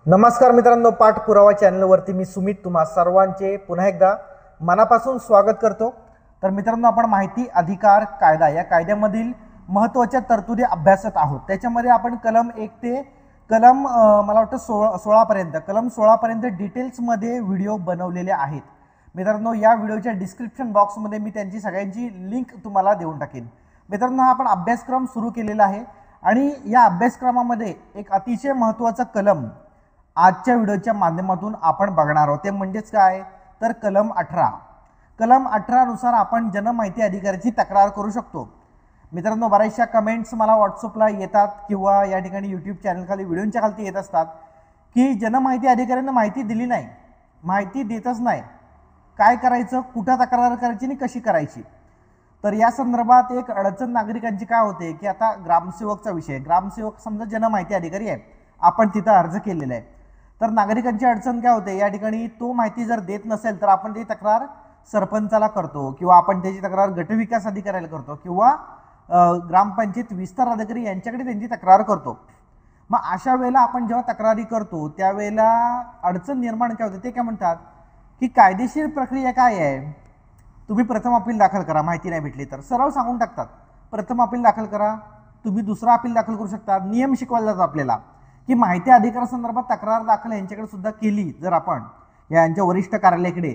नमस्कार मित्रांनो, पाठपुरावा चॅनलवरती मी सुमित तुम्हा सर्वांचे पुन्हा एकदा मनापासून स्वागत करतो। तर मित्रांनो, आपण माहिती अधिकार कायदा या कायद्यामधील महत्त्वाच्या तरतुदी अभ्यासत आहोत। त्याच्यामध्ये आपण कलम 1 ते कलम मला वाटतं 16 पर्यंत कलम 16 पर्यंत डिटेल्समध्ये व्हिडिओ बनवलेले आहेत। मित्रांनो, या व्हिडिओच्या डिस्क्रिप्शन बॉक्समध्ये मी त्यांची सगळ्यांची लिंक तुम्हाला देऊन टाकेन। मित्रांनो, हा आपण अभ्यासक्रम सुरू केलेला आहे आणि या अभ्यासक्रमामध्ये एक अतिशय महत्त्वाचा कलम आजच्या व्हिडिओच्या माध्यमातून आपण बघणार आहोत। ते म्हणजेच काय, तर कलम 18। कलम 18 नुसार आपण जनमाहिती अधिकाराची तक्रार करू शकतो। मित्रांनो, बऱ्याचशा कमेंट्स मला व्हॉट्सअपला येतात किंवा या ठिकाणी यूट्यूब चॅनल खाली व्हिडिओच्या खाली येत असतात की जनमाहिती अधिकाऱ्यांना माहिती दिली नाही, माहिती देतच नाही, काय करायचं, कुठं तक्रार करायची आणि कशी करायची। तर या संदर्भात एक अडचण नागरिकांची काय होते की आता ग्रामसेवकचा विषय, ग्रामसेवक समजा जनमाहिती अधिकारी आहे, आपण तिथं अर्ज केलेला आहे, तर नागरिकांची अडचण काय होते, या ठिकाणी तो माहिती जर देत नसेल तर आपण ती तक्रार सरपंचाला करतो किंवा आपण त्याची तक्रार गटविकास अधिकाऱ्याला करतो किंवा ग्रामपंचायत विस्तार अधिकारी यांच्याकडे त्यांची तक्रार करतो। मग अशा वेळेला आपण जेव्हा तक्रारी करतो त्यावेळेला अडचण निर्माण काय होते, ते काय म्हणतात की कायदेशीर प्रक्रिया काय आहे, तुम्ही प्रथम अपील दाखल करा, माहिती नाही भेटली तर सरळ सांगून टाकतात, प्रथम अपील दाखल करा, तुम्ही दुसरा अपील दाखल करू शकता। नियम शिकवला जातो आपल्याला की माहिती अधिकारासंदर्भात तक्रार दाखल यांच्याकडे सुद्धा केली जर आपण यांच्या वरिष्ठ कार्यालयाकडे,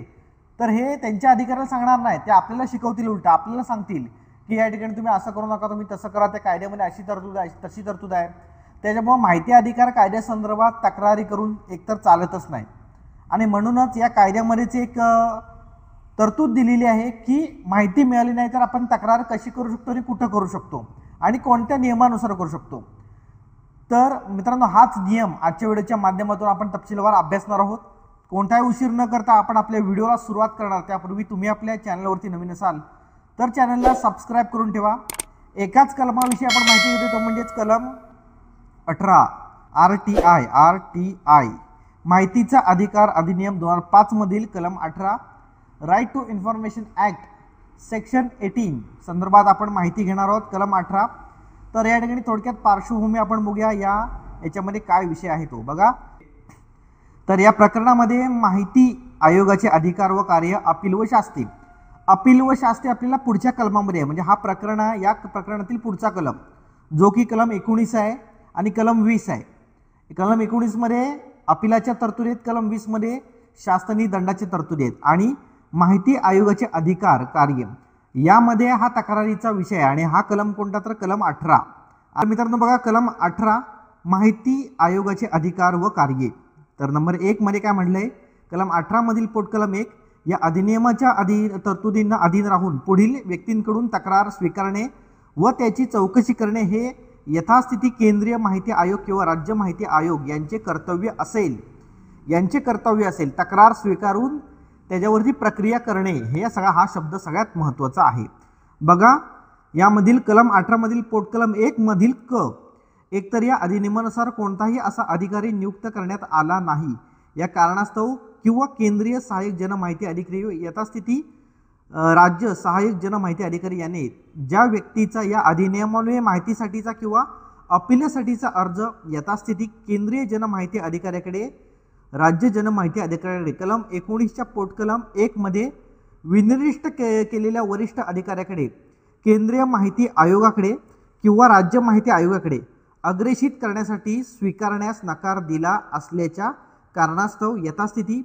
तर हे त्यांच्या अधिकाऱ्याला सांगणार नाही, ते आपल्याला शिकवतील, उलट आपल्याला सांगतील की या ठिकाणी तुम्ही असं करू नका, तुम्ही तसं करा, त्या कायद्यामध्ये अशी तरतूद आहे, तशी तरतूद आहे। त्याच्यामुळे माहिती अधिकार कायद्यासंदर्भात तक्रारी करून एकतर चालतच नाही आणि म्हणूनच या कायद्यामध्येच एक तरतूद दिलेली आहे की माहिती मिळाली नाही तर आपण तक्रार कशी करू शकतो आणि कुठं करू शकतो आणि कोणत्या नियमानुसार करू शकतो। तर मित्रांनो, हाच नियम आजच्या व्हिडिओच्या माध्यमातून आपण तपशीलवार अभ्यासणार आहोत। कोणताही उशीर न करता आपण आपल्या व्हिडिओला सुरुवात करणार, त्यापूर्वी तुम्ही आपल्या चॅनलवरती नवीन असाल तर चॅनलला सबस्क्राईब करून ठेवा। एकाच कलमाविषयी आपण माहिती घेतो, तो म्हणजेच कलम 18 RTI माहितीचा अधिकार अधिनियम 2005 मधील कलम 18 right to information act section 18 संदर्भात आपण माहिती घेणार आहोत, कलम 18। तर या ठिकाणी थोडक्यात पार्श्वभूमी आपण बघूया, याच्यामध्ये काय विषय आहे तो बघा। तर या प्रकरणामध्ये माहिती आयोगाचे अधिकार व कार्य, अपील व शास्ती, अपील व शास्ती आपल्याला पुढच्या कलमामध्ये आहे, म्हणजे हा प्रकरण आहे, या प्रकरणातील पुढचा कलम जो की कलम 19 आहे आणि कलम 20 आहे। कलम 19 मध्ये अपिलाच्या तरतुदी आहेत, कलम 20 मध्ये शासनी दंडाच्या तरतुदी आहेत आणि माहिती आयोगाचे अधिकार कार्य यामध्ये हा तक्रारीचा विषय आहे आणि हा कलम कोणता, तर कलम 18। मित्रांनो बघा, कलम 18 माहिती आयोगाचे अधिकार व कार्ये। तर नंबर 1 मध्ये काय म्हटलंय, कलम 18 मधील पोटकलम 1 या अधिनियमाच्या तरतुदींना अधीन राहून पुढील व्यक्तींकडून तक्रार स्वीकारणे व त्याची चौकशी करणे हे यथास्थिती केंद्रीय माहिती आयोग किंवा राज्य माहिती आयोग यांचे कर्तव्य असेल। तक्रार स्वीकारून त्याच्यावरती प्रक्रिया करणे, हे सगळा हा शब्द सगळ्यात महत्त्वाचा आहे बघा। यामधील कलम 18 मधील पोटकलम 1 मधील एकतर या अधिनियमानुसार कोणताही असा अधिकारी नियुक्त करण्यात आला नाही या कारणास्तव किंवा केंद्रीय सहाय्यक जनमाहिती अधिकारी यथास्थिती राज्य सहाय्यक जनमाहिती अधिकारी याने ज्या व्यक्तीचा या अधिनियमान्वये माहितीसाठीचा किंवा अपीलासाठीचा अर्ज यथास्थिती केंद्रीय जनमाहिती अधिकाऱ्याकडे राज्य जनमाहिती अधिकाऱ्याकडे कलम 19च्या पोटकलम 1 मध्ये विनिर्दिष्ट केलेल्या वरिष्ठ अधिकाऱ्याकडे केंद्रीय माहिती आयोगाकडे किंवा राज्य माहिती आयोगाकडे अग्रेषित करण्यासाठी स्वीकारण्यास नकार दिला असल्याच्या कारणास्तव यथास्थिती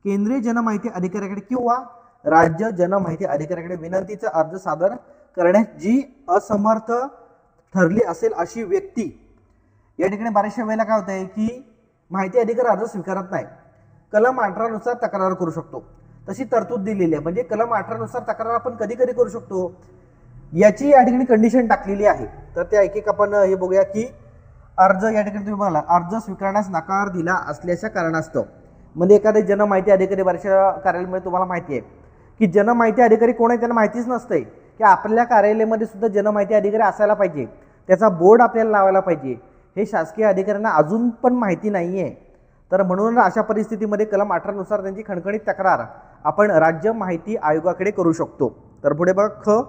केंद्रीय जनमाहिती अधिकाऱ्याकडे किंवा राज्य जनमाहिती अधिकाऱ्याकडे विनंतीचा अर्ज सादर करण्यास जी असमर्थ ठरली असेल अशी व्यक्ती, या ठिकाणी बऱ्याचशा वेळेला काय होत आहे की माहिती अधिकार अर्ज स्वीकारत नाही, कलम 18 नुसार तक्रार करू शकतो, तशी तरतूद दिलेली आहे। म्हणजे कलम 18 नुसार तक्रार आपण कधी कधी करू शकतो याची या ठिकाणी कंडिशन टाकलेली आहे। तर त्या एक आपण हे बघूया की अर्ज, या ठिकाणी तुम्ही बघाला अर्ज स्वीकारण्यास नकार दिला असल्याच्या कारणास्तव, म्हणजे एखादे जनमाहिती अधिकारी, बऱ्याचशा कार्यालयामध्ये तुम्हाला माहिती आहे की जनमाहिती अधिकारी कोण आहे त्यांना माहितीच नसते की आपल्या कार्यालयामध्ये सुद्धा जनमाहिती अधिकारी असायला पाहिजे, त्याचा बोर्ड आपल्याला लावायला पाहिजे, हे शासकीय अधिकाऱ्यांना अजून पण माहिती नाही आहे। तर म्हणून अशा परिस्थितीमध्ये कलम 18 नुसार त्यांची खणखणीत तक्रार आपण राज्य माहिती आयोगाकडे करू शकतो। तर पुढे बघा,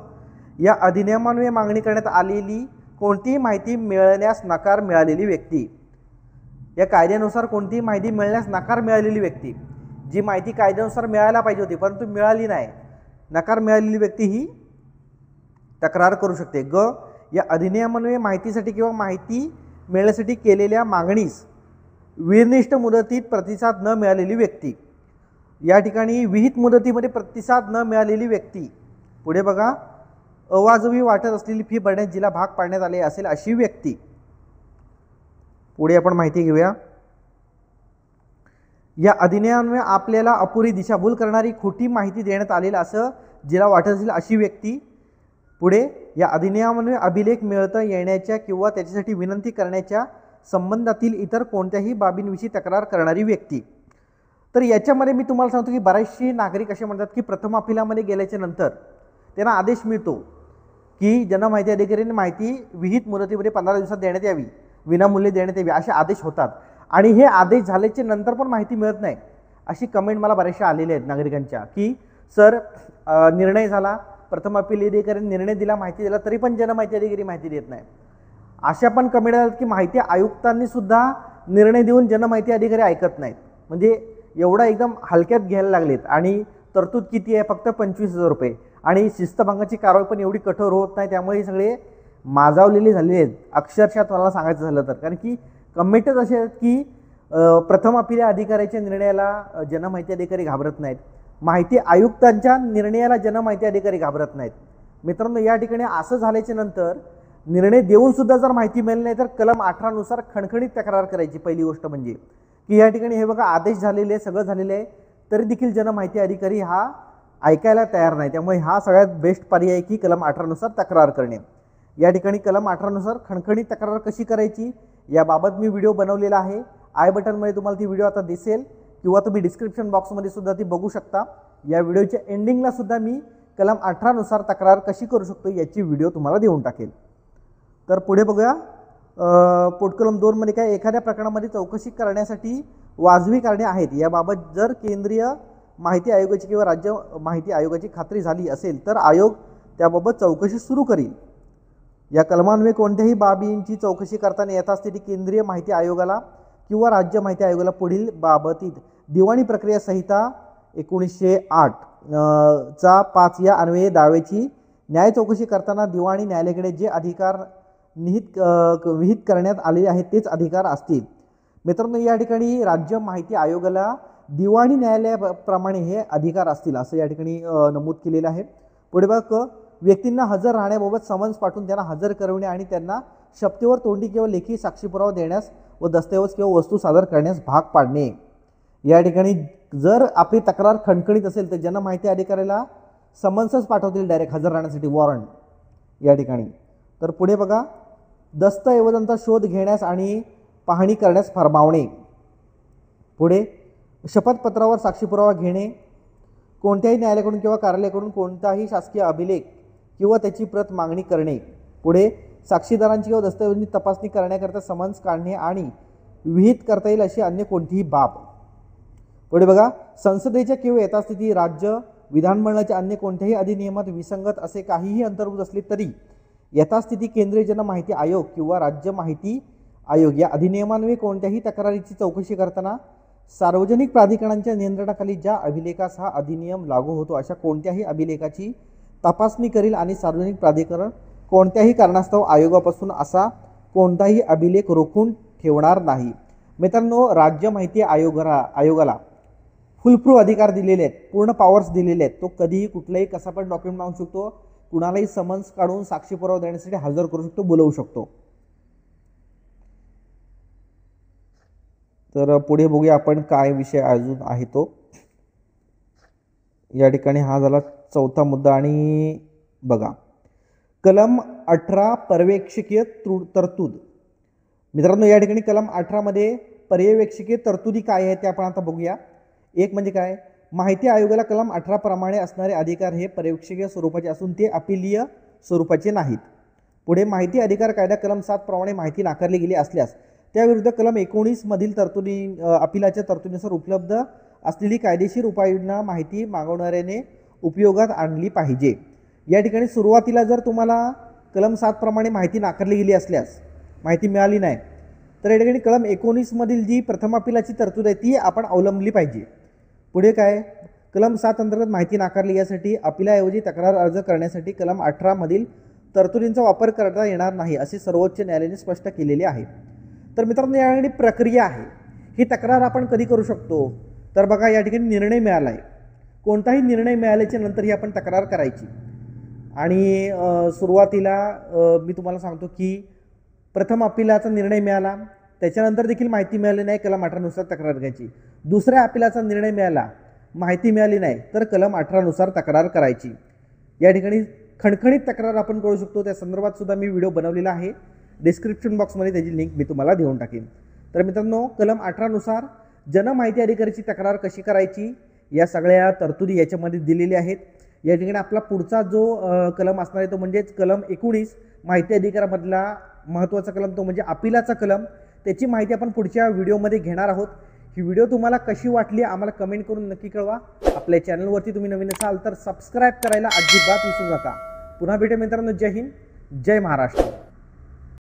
या अधिनियमान्वये मागणी करण्यात आलेली कोणतीही माहिती मिळण्यास नकार मिळालेली व्यक्ती, या कायद्यानुसार कोणतीही माहिती मिळण्यास नकार मिळालेली व्यक्ती, जी माहिती कायद्यानुसार मिळायला पाहिजे होती परंतु मिळाली नाही, नकार मिळालेली व्यक्ती ही तक्रार करू शकते. ग, या अधिनियमान्वये माहितीसाठी किंवा माहिती मिळण्यासाठी केलेल्या मागणीस विनिर्दिष्ट मुदतीत प्रतिसाद न मिळालेली व्यक्ती. या ठिकाणी विहित मुदतीमध्ये प्रतिसाद न मिळालेली व्यक्ती. पुढे बघा, अवाजवी वाटत असलेली फी भरण्यास जिला भाग पाडण्यात आले असेल अशी व्यक्ती. पुढे आपण माहिती घेऊया. या अधिनियमान्वये आपल्याला अपुरी दिशाभूल करणारी खोटी माहिती देण्यात आलेली असं जिला वाटत असेल अशी व्यक्ती. पुढे, या अधिनियमान्वये अभिलेख मिळवता येण्याच्या किंवा त्याच्यासाठी विनंती करण्याच्या संबंधातील इतर कोणत्याही बाबींविषयी तक्रार करणारी व्यक्ती. तर याच्यामध्ये मी तुम्हाला सांगतो की बरेचसे नागरिक असे म्हणतात की प्रथम अपिलामध्ये गेल्याच्या नंतर त्यांना आदेश मिळतो की ज्यांना माहिती अधिकाऱ्यांनी माहिती विहित मुदतीमध्ये 15 दिवसात देण्यात यावी, विनामूल्य देण्यात यावी असे आदेश होतात आणि हे आदेश झाल्याच्या नंतर पण माहिती मिळत नाही. अशी कमेंट मला बऱ्याचशा आलेल्या आहेत नागरिकांच्या की सर निर्णय झाला, प्रथम अपील अधिकाऱ्यांनी निर्णय दिला, माहिती दिला, तरी पण जनमाहिती अधिकारी माहिती देत नाही. अशा पण कमेंट आल्यात की माहिती आयुक्तांनी सुद्धा निर्णय देऊन जनमाहिती अधिकारी ऐकत नाहीत. म्हणजे एवढा एकदम हलक्यात घ्यायला लागलेत. आणि तरतूद किती आहे? फक्त 25,000 रुपये. आणि शिस्तभंगाची कारवाई पण एवढी कठोर होत नाही. त्यामुळे हे सगळे माजावलेले झालेले आहेत अक्षरशः मला सांगायचं झालं तर. कारण की कमेंटच असे आहेत की प्रथम अपील अधिकाऱ्याच्या निर्णयाला जनमाहिती अधिकारी घाबरत नाहीत, माहिती आयुक्तांच्या निर्णयाला जनमाहिती अधिकारी घाबरत नाहीत. मित्रांनो, या ठिकाणी असं झाल्याच्या नंतर निर्णय देऊन सुद्धा जर माहिती मिळाली नाही तर कलम 18 नुसार खणखणीत तक्रार करायची. पहिली गोष्ट म्हणजे की या ठिकाणी हे बघा आदेश झालेले आहे, सगळं झालेलं आहे, तरी देखील जनमाहिती अधिकारी हा ऐकायला तयार नाही. त्यामुळे हा सगळ्यात बेस्ट पर्याय आहे की कलम 18 नुसार तक्रार करणे. या ठिकाणी कलम 18 नुसार खणखणीत तक्रार कशी करायची याबाबत मी व्हिडिओ बनवलेला आहे. आय बटनमध्ये तुम्हाला ती व्हिडिओ आता दिसेल किंवा तुम्ही डिस्क्रिप्शन बॉक्समध्ये सुद्धा ती बघू शकता. या व्हिडिओच्या एंडिंगला सुद्धा मी कलम 18 नुसार तक्रार कशी करू शकतो याची व्हिडिओ तुम्हाला देऊन टाकेल. तर पुढे बघूया. पोटकलम 2 मध्ये काय, एखाद्या प्रकरणामध्ये चौकशी करण्यासाठी वाजवी कारणे आहेत याबाबत जर केंद्रीय माहिती आयोगाची किंवा राज्य माहिती आयोगाची खात्री झाली असेल तर आयोग त्याबाबत चौकशी सुरू करील. या कलमान्वये कोणत्याही बाबींची चौकशी करताना यथास्थिती केंद्रीय माहिती आयोगाला किंवा राज्य माहिती आयोगाला पुढील बाबतीत दिवाणी प्रक्रिया संहिता 1908 चा 5 या अन्वये दाव्याची न्याय चौकशी करताना दिवाणी न्यायालयाकडे जे अधिकार विहित करण्यात आलेले आहेत तेच अधिकार असतील. मित्रांनो, या ठिकाणी राज्य माहिती आयोगाला दिवाणी न्यायालयाप्रमाणे हे अधिकार असतील असं या ठिकाणी नमूद केलेलं आहे. पुढे बघा, व्यक्तींना हजर राहण्याबाबत समन्स पाठवून त्यांना हजर करवणे आणि त्यांना शपथेवर तोंडी किंवा लेखी साक्षी पुरावा देण्यास व दस्तऐवज किंवा वस्तू सादर करण्यास भाग पाडणे. या ठिकाणी जर आपली तक्रार खणखणीत असेल तर जनमाहिती अधिकाऱ्याला समन्सच पाठवतील डायरेक्ट हजर राहण्यासाठी, वॉरंट या ठिकाणी. तर पुढे बघा, दस्तऐवजांचा शोध घेण्यास आणि पाहणी करण्यास फरमावणे. पुढे, शपथपत्रावर साक्षी पुरावा घेणे, कोणत्याही न्यायालयाकडून किंवा कार्यालयाकडून कोणताही शासकीय अभिलेख किंवा त्याची प्रत मागणी करणे. पुढे, साक्षीदारांची किंवा दस्तऐवजांची तपासणी करण्याकरता समन्स काढणे आणि विहित करता येईल अशी अन्य कोणतीही बाब. पुढे बघा, संसदेच्या किंवा यथास्थिती राज्य विधानमंडळाच्या अन्य कोणत्याही अधिनियमात विसंगत असे काहीही अंतर्भूत असले तरी यथास्थिती केंद्रीय जनमाहिती आयोग किंवा राज्य माहिती आयोग या अधिनियमान्वये कोणत्याही तक्रारीची चौकशी करताना सार्वजनिक प्राधिकरणांच्या नियंत्रणाखाली ज्या अभिलेखास हा अधिनियम लागू होतो अशा कोणत्याही अभिलेखाची तपासणी करील आणि सार्वजनिक प्राधिकरण कोणत्याही कारणास्तव आयोगापासून असा कोणताही अभिलेख रोखून ठेवणार नाही. मित्रांनो, राज्य माहिती आयोगाला फुलप्रूफ अधिकार दिलेले आहेत, पूर्ण पॉवर्स दिलेले आहेत. तो कधीही कुठलाही कसा पण डॉक्युमेंट मागू शकतो, कुणालाही समन्स काढून साक्षी पुरावा देण्यासाठी हजर करू शकतो, बोलवू शकतो. तर पुढे बघूया आपण काय विषय अजून आहे तो. या ठिकाणी हा झाला चौथा मुद्दा. आणि बघा, कलम 18 पर्यवेक्षकीय तरतूद. मित्रांनो, या ठिकाणी कलम 18 मध्ये पर्यवेक्षकीय तरतुदी काय आहेत ते आपण आता बघूया. एक म्हणजे काय, माहिती आयोगाला कलम 18 प्रमाणे असणारे अधिकार हे पर्यवेक्षकीय स्वरूपाचे असून ते अपीलीय स्वरूपाचे नाहीत. पुढे, माहिती अधिकार कायदा कलम 7 प्रमाणे माहिती नाकारली गेली असल्यास त्याविरुद्ध कलम 19 मधील तरतुदी अपीलाच्या तरतुदीनुसार उपलब्ध असलेली कायदेशीर उपाययोजना माहिती मागवणाऱ्याने उपयोगात आणली पाहिजे. या ठिकाणी सुरुवातीला जर तुम्हाला कलम 7 प्रमाणे माहिती नाकारली गेली असल्यास, माहिती मिळाली नाही, तर या ठिकाणी कलम 19 मधील जी प्रथम अपीलाची तरतूद आहे ती आपण अवलंबली पाहिजे. पुढे काय, कलम 7 अंतर्गत माहिती नाकारली यासाठी अपिलाऐवजी तक्रार अर्ज करण्यासाठी कलम 18 मधील तरतुदींचा वापर करता येणार नाही असे सर्वोच्च न्यायालयाने स्पष्ट केलेले आहे. तर मित्रांनो या ठिकाणी प्रक्रिया आहे, ही तक्रार आपण कधी करू शकतो, तर बघा या ठिकाणी निर्णय मिळाला आहे, कोणताही निर्णय मिळाल्याच्या नंतर ही आपण तक्रार करायची. आणि सुरुवातीला मी तुम्हाला सांगतो की प्रथम अपिलाचा निर्णय मिळाला, त्याच्यानंतर देखील माहिती मिळाली नाही, कलम 18 नुसार तक्रार घ्यायची. दुसऱ्या अपिलाचा निर्णय मिळाला, माहिती मिळाली नाही, तर कलम 18 नुसार तक्रार करायची. या ठिकाणी खणखणीत तक्रार आपण करू शकतो, त्या संदर्भात सुद्धा मी व्हिडिओ बनवलेला आहे, डिस्क्रिप्शन बॉक्समध्ये त्याची लिंक मी तुम्हाला देऊन टाकेन. तर मित्रांनो कलम 18 नुसार जनमाहिती अधिकाऱ्याची तक्रार कशी करायची या सगळ्या तरतुदी याच्यामध्ये दिलेल्या आहेत. या ठिकाणी आपला पुढचा जो कलम असणार आहे तो म्हणजेच कलम 19 माहिती अधिकारामधला महत्त्वाचा कलम तो म्हणजे अपिलाचा कलम, त्याची माहिती आपण पुढच्या व्हिडिओमध्ये घेणार आहोत. ही व्हिडिओ तुम्हाला कशी वाटली आम्हाला कमेंट करून नक्की कळवा. आपल्या चॅनलवरती तुम्ही नवीन असाल तर सबस्क्राईब करायला अजिबात विसरू नका. पुन्हा भेटू मित्रांनो. जय हिंद, जय महाराष्ट्र.